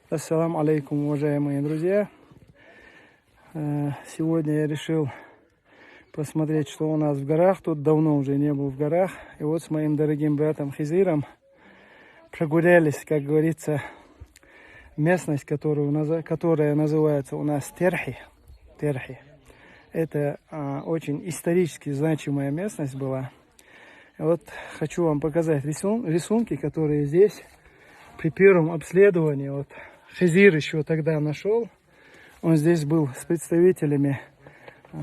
Ассаламу алейкум, уважаемые друзья. Сегодня я решил посмотреть, что у нас в горах. Тут давно уже не был в горах. И вот с моим дорогим братом Хизиром прогулялись, как говорится, местность, которая называется у нас Терхи. Это очень исторически значимая местность была. И вот хочу вам показать рисунки, которые здесь при первом обследовании, вот Хизир еще тогда нашел. Он здесь был с представителями.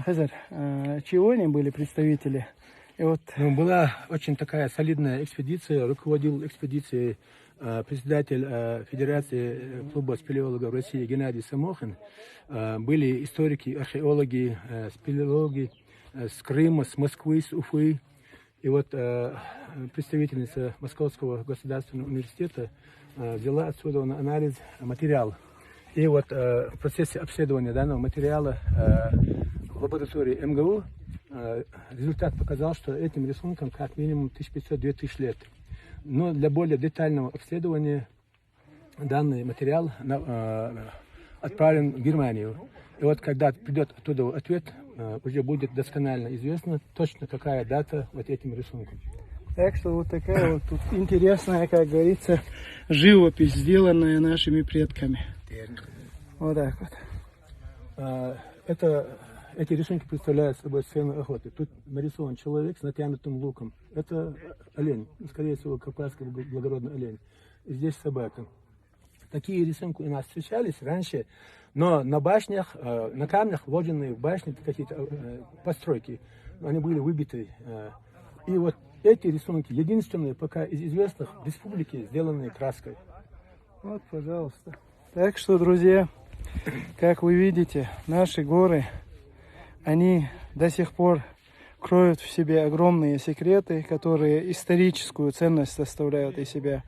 Хизир, чего они были представители? И вот... Была очень такая солидная экспедиция. Руководил экспедицией председатель Федерации клуба спелеологов России Геннадий Самохин. Были историки, археологи, спелеологи с Крыма, с Москвы, с Уфы. И вот представительница Московского государственного университета взяла отсюда анализ материала. И вот в процессе обследования данного материала в лаборатории МГУ результат показал, что этим рисункам как минимум 1500-2000 лет. Но для более детального обследования данный материал отправлен в Германию. И вот когда придет оттуда ответ, уже будет досконально известно точно какая дата вот этим рисункам. Так что вот такая вот тут интересная, как говорится, живопись, сделанная нашими предками. Вот так вот. Эти рисунки представляют собой сцену охоты. Тут нарисован человек с натянутым луком. Это олень, скорее всего, кавказский благородный олень. И здесь собака. Такие рисунки у нас встречались раньше, но на башнях, на камнях, вложенные в башни какие-то постройки, они были выбиты. И вот эти рисунки единственные пока из известных в республике, сделанные краской. Вот, пожалуйста. Так что, друзья, как вы видите, наши горы, они до сих пор кроют в себе огромные секреты, которые историческую ценность составляют из себя.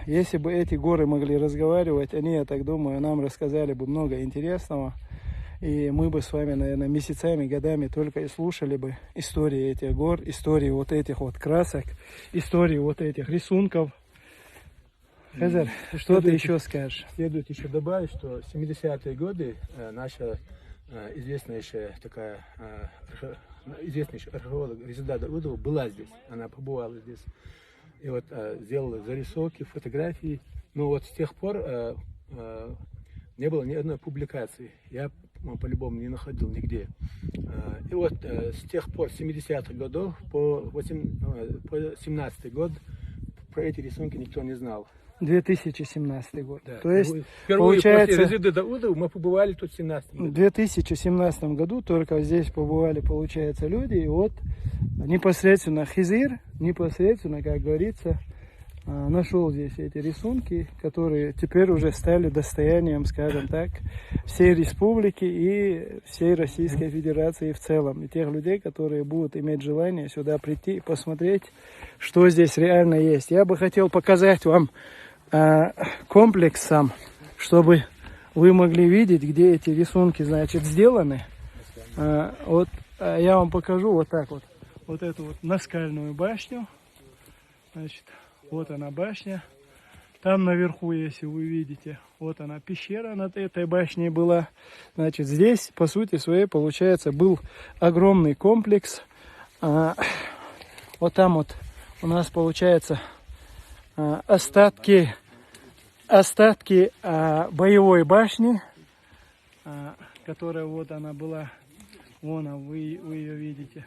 Если бы эти горы могли разговаривать, они, я так думаю, нам рассказали бы много интересного. И мы бы с вами, наверное, месяцами, годами только и слушали бы истории этих гор, истории вот этих вот красок, истории вот этих рисунков. Хазар, что ты еще скажешь? Следует еще добавить, что в 70-е годы наша известнейшая археолог Резеда Даудова была здесь. Она побывала здесь. И вот сделала зарисовки, фотографии. Но вот с тех пор не было ни одной публикации. Я по-любому не находил нигде. И вот с тех пор, с 70-х годов по 17-й год, про эти рисунки никто не знал. 2017 год. Да. То есть, впервые получается, после Резеда Даудова мы побывали тут в 17 году. В 2017 году только здесь побывали, получается, люди. И вот непосредственно Хизир, как говорится, нашел здесь эти рисунки, которые теперь уже стали достоянием, скажем так, всей республики и всей Российской Федерации в целом. И тех людей, которые будут иметь желание сюда прийти и посмотреть, что здесь реально есть. Я бы хотел показать вам комплекс сам, чтобы вы могли видеть, где эти рисунки, значит, сделаны. Вот я вам покажу вот так вот. Вот эту вот наскальную башню. Значит, вот она башня. Там наверху, если вы видите, вот она пещера над этой башней была. Значит, здесь, по сути своей, получается, был огромный комплекс. Вот там вот у нас, получается, остатки боевой башни, которая вот она была. Вон она, вы ее видите.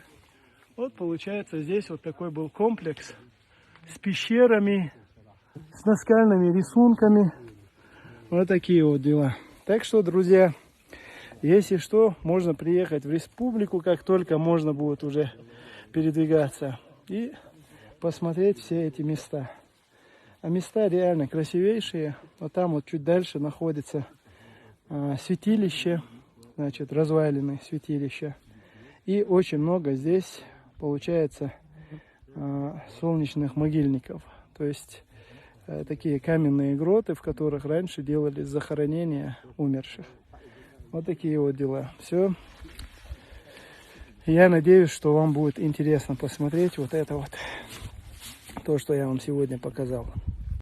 Вот, получается, здесь вот такой был комплекс с пещерами, с наскальными рисунками. Вот такие вот дела. Так что, друзья, если что, можно приехать в республику, как только можно будет уже передвигаться, и посмотреть все эти места. А места реально красивейшие. Вот там вот чуть дальше находится святилище, значит, развалины святилища. И очень много здесь, получается, солнечных могильников. То есть такие каменные гроты, в которых раньше делались захоронения умерших. Вот такие вот дела. Все. Я надеюсь, что вам будет интересно посмотреть вот это вот, то, что я вам сегодня показал.